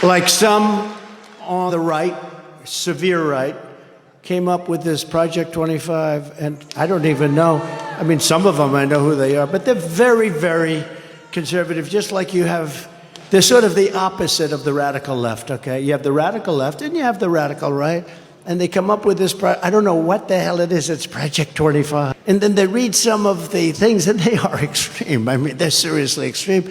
Like some on the right, severe right, came up with this Project 25, and I don't even know. I mean, some of them I know who they are, but they're very, very conservative, just like you have. They're sort of the opposite of the radical left, okay? You have the radical left and you have the radical right, and they come up with this, I don't know what the hell it is, it's Project 25. And then they read some of the things, and they are extreme. I mean, they're seriously extreme.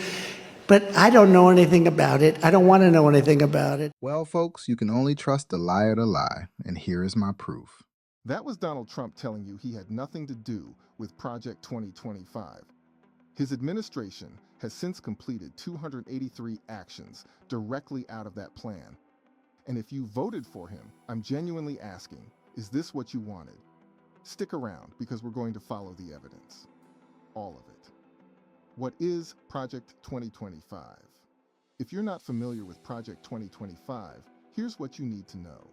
But I don't know anything about it. I don't want to know anything about it. Well, folks, you can only trust the liar to lie, and here is my proof. That was Donald Trump telling you he had nothing to do with Project 2025. His administration has since completed 283 actions directly out of that plan. And if you voted for him, I'm genuinely asking, is this what you wanted? Stick around, because we're going to follow the evidence. All of it. What is Project 2025? If you're not familiar with Project 2025, here's what you need to know.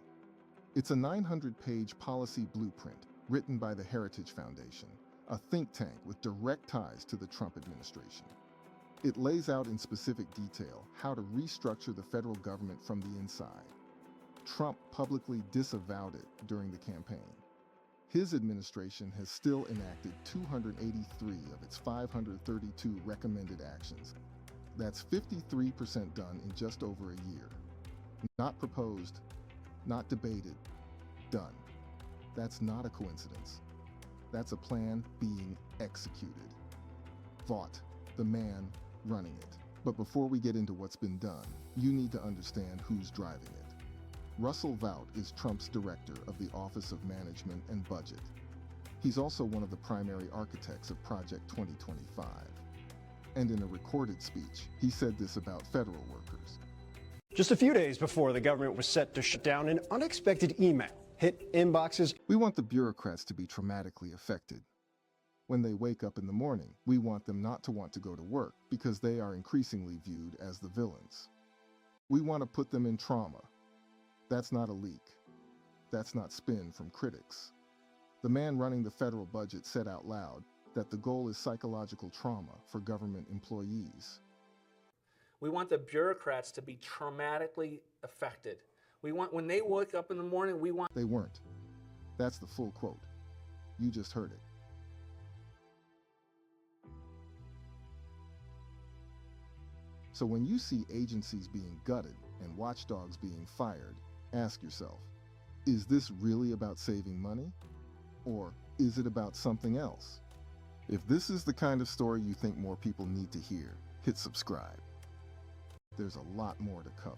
It's a 900-page policy blueprint written by the Heritage Foundation, a think tank with direct ties to the Trump administration. It lays out in specific detail how to restructure the federal government from the inside. Trump publicly disavowed it during the campaign. His administration has still enacted 283 of its 532 recommended actions. That's 53% done in just over a year. Not proposed, not debated, done. That's not a coincidence. That's a plan being executed. Vought, the man running it. But before we get into what's been done, you need to understand who's driving it. Russell Vought is Trump's director of the Office of Management and Budget. He's also one of the primary architects of Project 2025. And in a recorded speech, he said this about federal workers. Just a few days before the government was set to shut down, an unexpected email hit inboxes. We want the bureaucrats to be traumatically affected. When they wake up in the morning, we want them not to want to go to work because they are increasingly viewed as the villains. We want to put them in trauma. That's not a leak. That's not spin from critics. The man running the federal budget said out loud that the goal is psychological trauma for government employees. We want the bureaucrats to be traumatically affected. We want, when they wake up in the morning, we want... They weren't. That's the full quote. You just heard it. So when you see agencies being gutted and watchdogs being fired, ask yourself, is this really about saving money? Or is it about something else? If this is the kind of story you think more people need to hear, hit subscribe. There's a lot more to cover.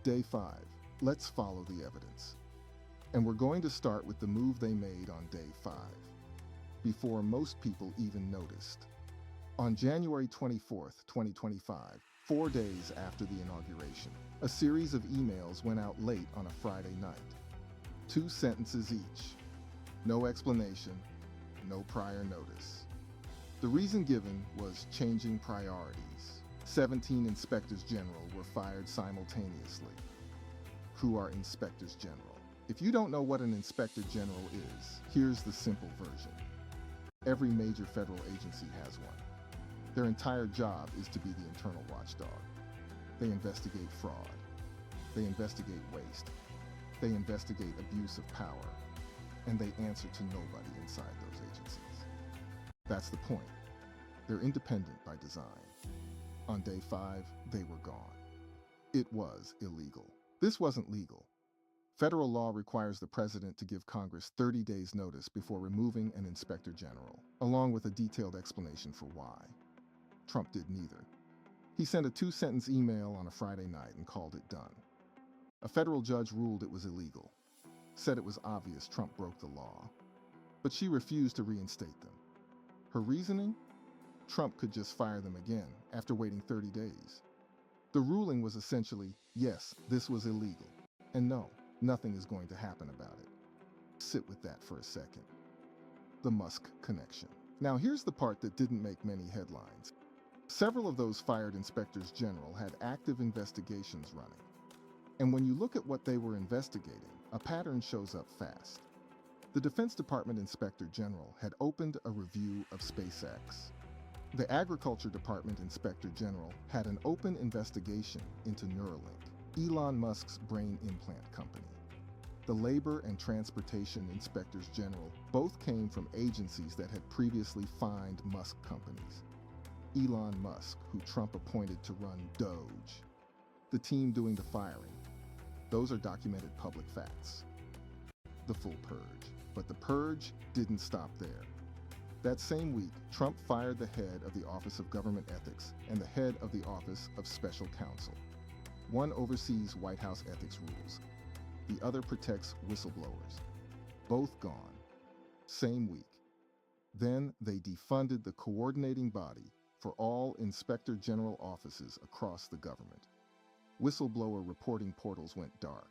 Day 5, let's follow the evidence. And we're going to start with the move they made on day 5, before most people even noticed. On January 24th, 2025, 4 days after the inauguration, a series of emails went out late on a Friday night. 2 sentences each. No explanation, no prior notice. The reason given was changing priorities. 17 inspectors general were fired simultaneously. Who are inspectors general? If you don't know what an inspector general is, here's the simple version. Every major federal agency has one. Their entire job is to be the internal watchdog. They investigate fraud. They investigate waste. They investigate abuse of power. And they answer to nobody inside those agencies. That's the point. They're independent by design. On day 5, they were gone. It was illegal. This wasn't legal. Federal law requires the president to give Congress 30 days notice before removing an inspector general, along with a detailed explanation for why. Trump did neither. He sent a 2-sentence email on a Friday night and called it done. A federal judge ruled it was illegal, said it was obvious Trump broke the law, but she refused to reinstate them. Her reasoning? Trump could just fire them again after waiting 30 days. The ruling was essentially, yes, this was illegal, and no, nothing is going to happen about it. Sit with that for a second. The Musk connection. Now here's the part that didn't make many headlines. Several of those fired inspectors general had active investigations running. And when you look at what they were investigating, a pattern shows up fast. The Defense Department Inspector General had opened a review of SpaceX. The Agriculture Department Inspector General had an open investigation into Neuralink. Elon Musk's brain implant company. The Labor and Transportation Inspectors General both came from agencies that had previously fined Musk companies. Elon Musk, who Trump appointed to run DOGE. The team doing the firing. Those are documented public facts. The full purge. But the purge didn't stop there. That same week, Trump fired the head of the Office of Government Ethics and the head of the Office of Special Counsel. One oversees White House ethics rules. The other protects whistleblowers. Both gone. Same week. Then they defunded the coordinating body for all Inspector General offices across the government. Whistleblower reporting portals went dark,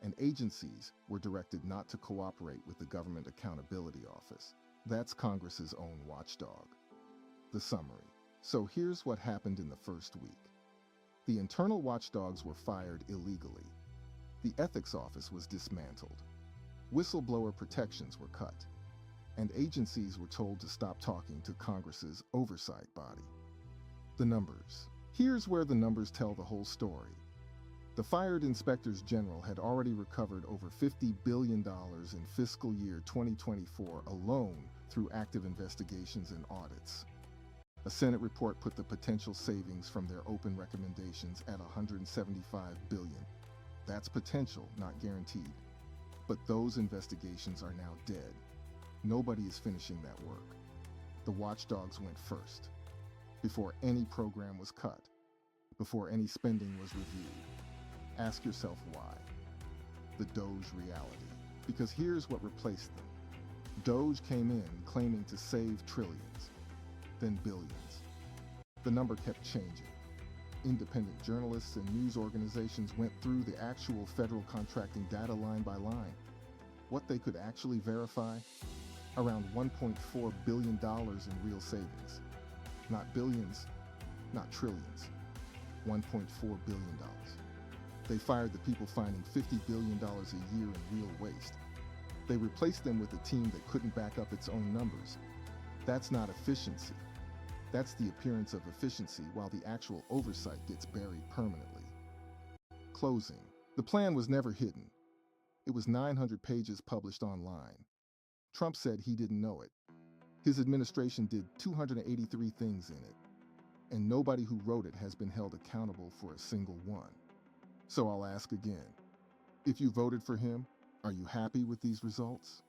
and agencies were directed not to cooperate with the Government Accountability Office. That's Congress's own watchdog. The summary. So here's what happened in the first week. The internal watchdogs were fired illegally. The ethics office was dismantled. Whistleblower protections were cut, and agencies were told to stop talking to Congress's oversight body. The numbers. Here's where the numbers tell the whole story. The fired inspectors general had already recovered over $50 billion in fiscal year 2024 alone through active investigations and audits. A Senate report put the potential savings from their open recommendations at $175 billion. That's potential, not guaranteed. But those investigations are now dead. Nobody is finishing that work. The watchdogs went first. Before any program was cut, before any spending was reviewed. Ask yourself why. The DOGE reality. Because here's what replaced them. DOGE came in claiming to save trillions, then billions. The number kept changing. Independent journalists and news organizations went through the actual federal contracting data line by line. What they could actually verify? Around $1.4 billion in real savings. Not billions, not trillions. $1.4 billion. They fired the people finding $50 billion a year in real waste. They replaced them with a team that couldn't back up its own numbers. That's not efficiency. That's the appearance of efficiency while the actual oversight gets buried permanently. Closing. The plan was never hidden. It was 900 pages published online. Trump said he didn't know it. His administration did 283 things in it, and nobody who wrote it has been held accountable for a single one. So I'll ask again, if you voted for him, are you happy with these results?